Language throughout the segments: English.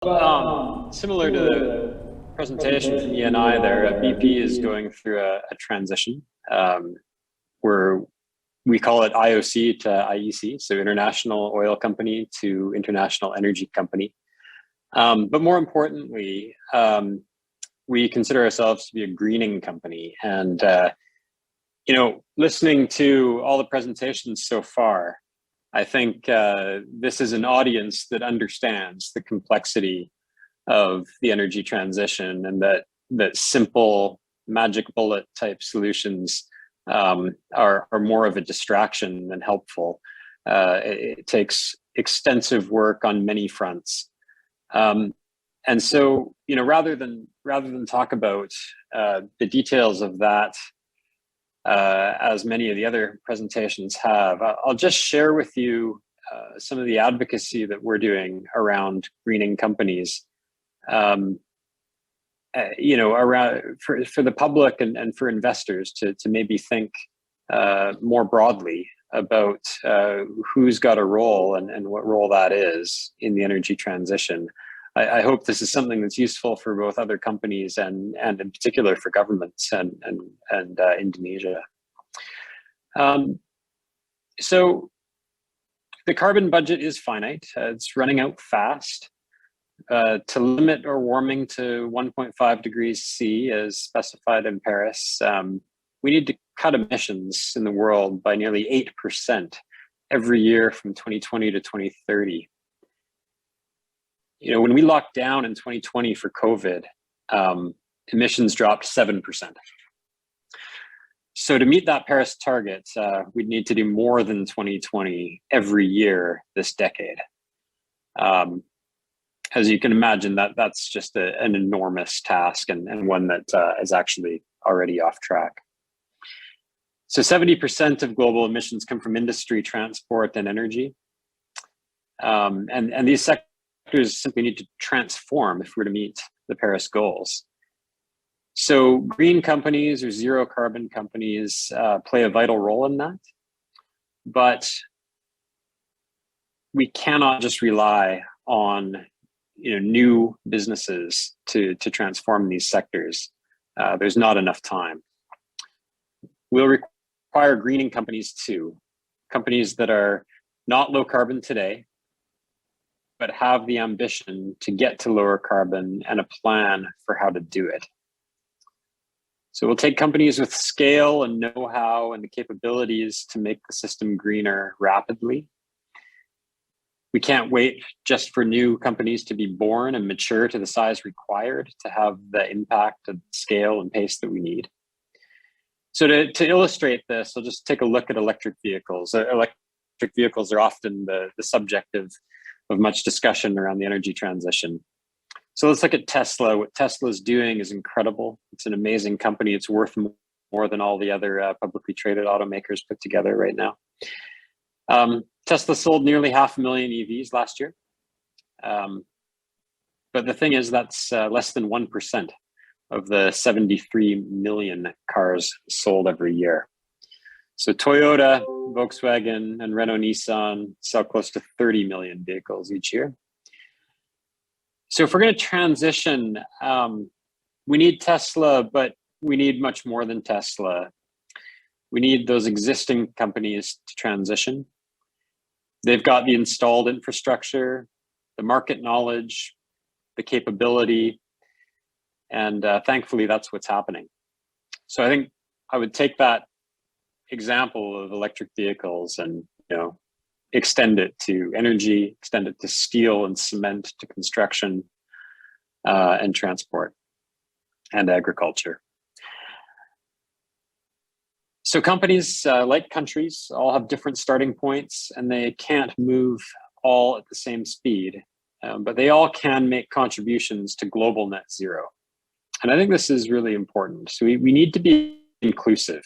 Similar to the presentation from ENI there, BP is going through a transition where we call it IOC to IEC, so International Oil Company to International Energy Company. But more importantly, we consider ourselves to be a greening company. And, listening to all the presentations so far, I think this is an audience that understands the complexity of the energy transition, and that simple magic bullet type solutions are more of a distraction than helpful. It takes extensive work on many fronts. And so, rather than talk about the details of that, as many of the other presentations have, I'll just share with you some of the advocacy that we're doing around greening companies. Around for the public and for investors to maybe think more broadly about who's got a role and what role that is in the energy transition. I hope this is something that's useful for both other companies and in particular for governments and Indonesia. So the carbon budget is finite. It's running out fast. To limit our warming to 1.5 degrees C as specified in Paris, we need to cut emissions in the world by nearly 8% every year from 2020 to 2030. When we locked down in 2020 for COVID, emissions dropped 7%. So to meet that Paris target, we'd need to do more than 2020 every year this decade. As you can imagine, that's just an enormous task and one that is actually already off track. So 70% of global emissions come from industry, transport, and energy. And these sectors simply need to transform if we're to meet the Paris goals. So green companies or zero carbon companies play a vital role in that. But we cannot just rely on new businesses to transform these sectors. There's not enough time. We'll require greening companies too, companies that are not low carbon today, but have the ambition to get to lower carbon and a plan for how to do it. So we'll take companies with scale and know-how and the capabilities to make the system greener rapidly. We can't wait just for new companies to be born and mature to the size required to have the impact and scale and pace that we need. So to illustrate this, I'll just take a look at electric vehicles. Electric vehicles are often the subject of much discussion around the energy transition. So let's look at Tesla. What Tesla is doing is incredible. It's an amazing company. It's worth more than all the other publicly traded automakers put together right now. Tesla sold nearly 500,000 EVs last year. But the thing is, that's less than 1% of the 73 million cars sold every year. So Toyota, Volkswagen, and Renault Nissan sell close to 30 million vehicles each year. So if we're going to transition, we need Tesla, but we need much more than Tesla. We need those existing companies to transition. They've got the installed infrastructure, the market knowledge, the capability, and thankfully that's what's happening. So I think I would take that example of electric vehicles and extend it to energy, extend it to steel and cement, to construction and transport and agriculture. So companies, like countries, all have different starting points and they can't move all at the same speed, but they all can make contributions to global net zero. And I think this is really important. So we need to be inclusive.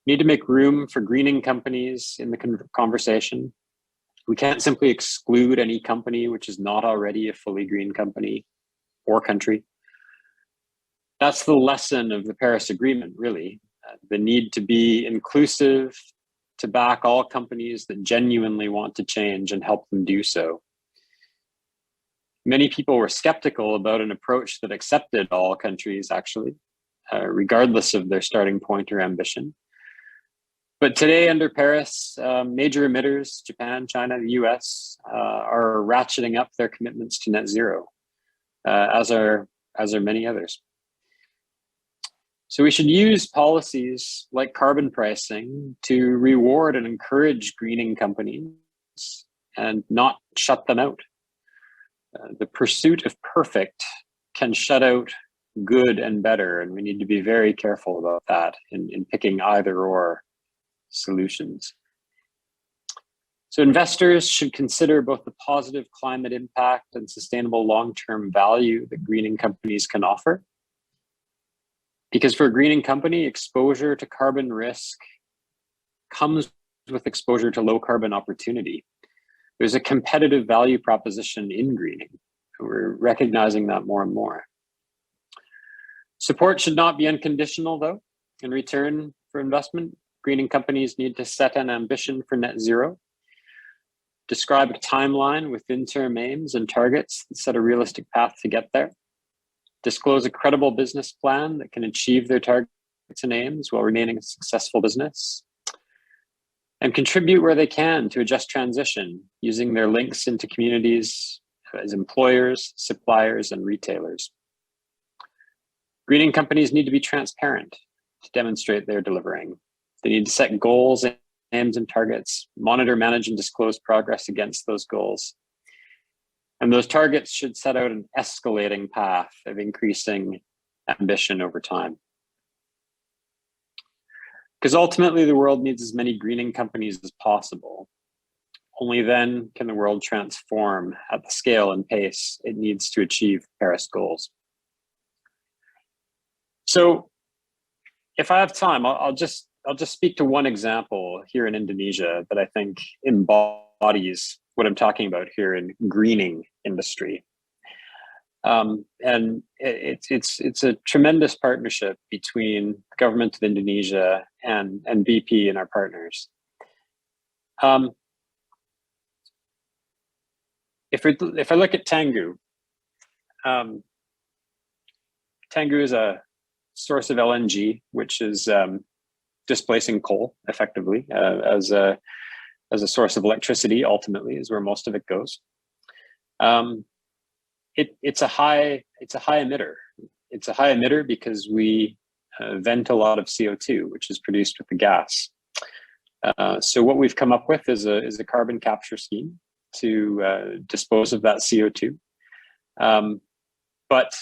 We need to make room for greening companies in the conversation. We can't simply exclude any company which is not already a fully green company or country. That's the lesson of the Paris Agreement, really. The need to be inclusive, to back all companies that genuinely want to change and help them do so. Many people were skeptical about an approach that accepted all countries, actually, regardless of their starting point or ambition. But today, under Paris, major emitters, Japan, China, the US, are ratcheting up their commitments to net zero, as are many others. So we should use policies like carbon pricing to reward and encourage greening companies and not shut them out. The pursuit of perfect can shut out good and better, and we need to be very careful about that in picking either or solutions. So investors should consider both the positive climate impact and sustainable long-term value that greening companies can offer. Because for a greening company, exposure to carbon risk comes with exposure to low carbon opportunity. There's a competitive value proposition in greening. We're recognizing that more and more. Support should not be unconditional, though. In return for investment, greening companies need to set an ambition for net zero, describe a timeline with interim aims and targets that set a realistic path to get there, disclose a credible business plan that can achieve their targets and aims while remaining a successful business, and contribute where they can to a just transition using their links into communities as employers, suppliers, and retailers. Greening companies need to be transparent to demonstrate they're delivering. They need to set goals, aims, and targets, monitor, manage, and disclose progress against those goals. And those targets should set out an escalating path of increasing ambition over time. Because ultimately, the world needs as many greening companies as possible. Only then can the world transform at the scale and pace it needs to achieve Paris goals. So if I have time, I'll just speak to one example here in Indonesia that I think embodies what I'm talking about here in greening industry. And it's a tremendous partnership between the government of Indonesia and BP and our partners. If I look at Tangguh, Tangguh is a source of LNG, which is displacing coal effectively as a source of electricity. Ultimately, is where most of it goes. It's a high emitter. It's a high emitter because we vent a lot of CO2, which is produced with the gas. So what we've come up with is a carbon capture scheme to dispose of that CO2. But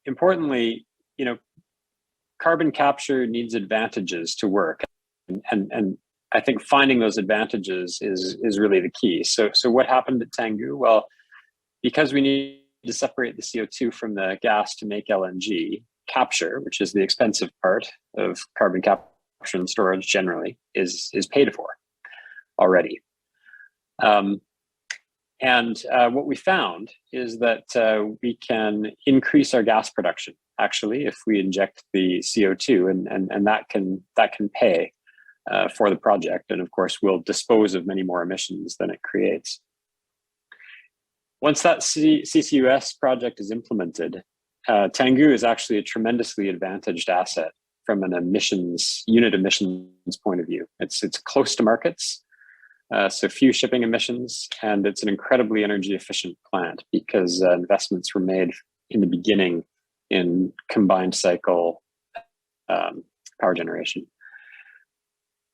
importantly, carbon capture needs advantages to work, and I think finding those advantages is really the key. So what happened at Tangguh? Well, because we need to separate the CO2 from the gas to make LNG, capture, which is the expensive part of carbon capture and storage generally, is paid for already. What we found is that we can increase our gas production, actually, if we inject the CO2, and that can pay for the project. And of course, we'll dispose of many more emissions than it creates. Once that CCUS project is implemented, Tangguh is actually a tremendously advantaged asset from an unit emissions point of view. It's close to markets, so few shipping emissions, and it's an incredibly energy efficient plant because investments were made in the beginning in combined cycle power generation.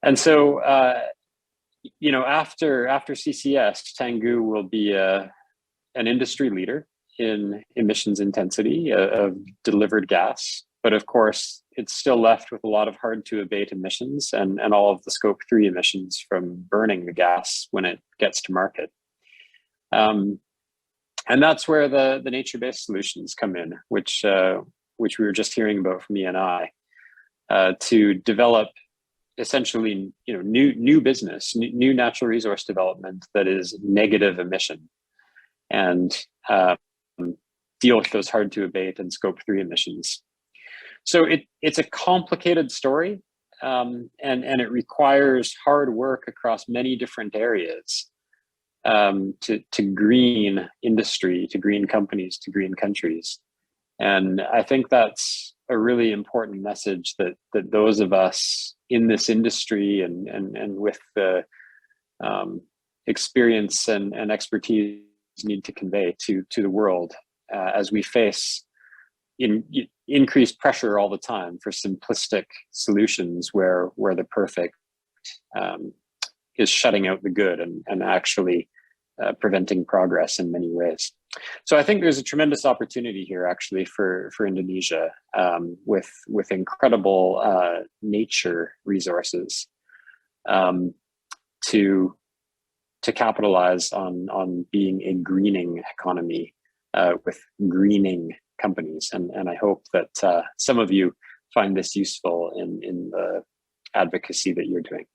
And so, after CCS, Tangguh will be an industry leader in emissions intensity of delivered gas. But of course, it's still left with a lot of hard to abate emissions and all of the scope 3 emissions from burning the gas when it gets to market. And that's where the nature-based solutions come in, which we were just hearing about from ENI, to develop essentially, new business, new natural resource development that is negative emission, and deal with those hard to abate and scope 3 emissions. So it's a complicated story, and it requires hard work across many different areas. to green industry, to green companies, to green countries. And I think that's a really important message that those of us in this industry and with the experience and expertise need to convey to the world as we face increased pressure all the time for simplistic solutions where the perfect is shutting out the good and actually preventing progress in many ways. So I think there's a tremendous opportunity here actually for Indonesia with incredible nature resources to capitalize on being a greening economy with greening companies. And I hope that some of you find this useful in the advocacy that you're doing.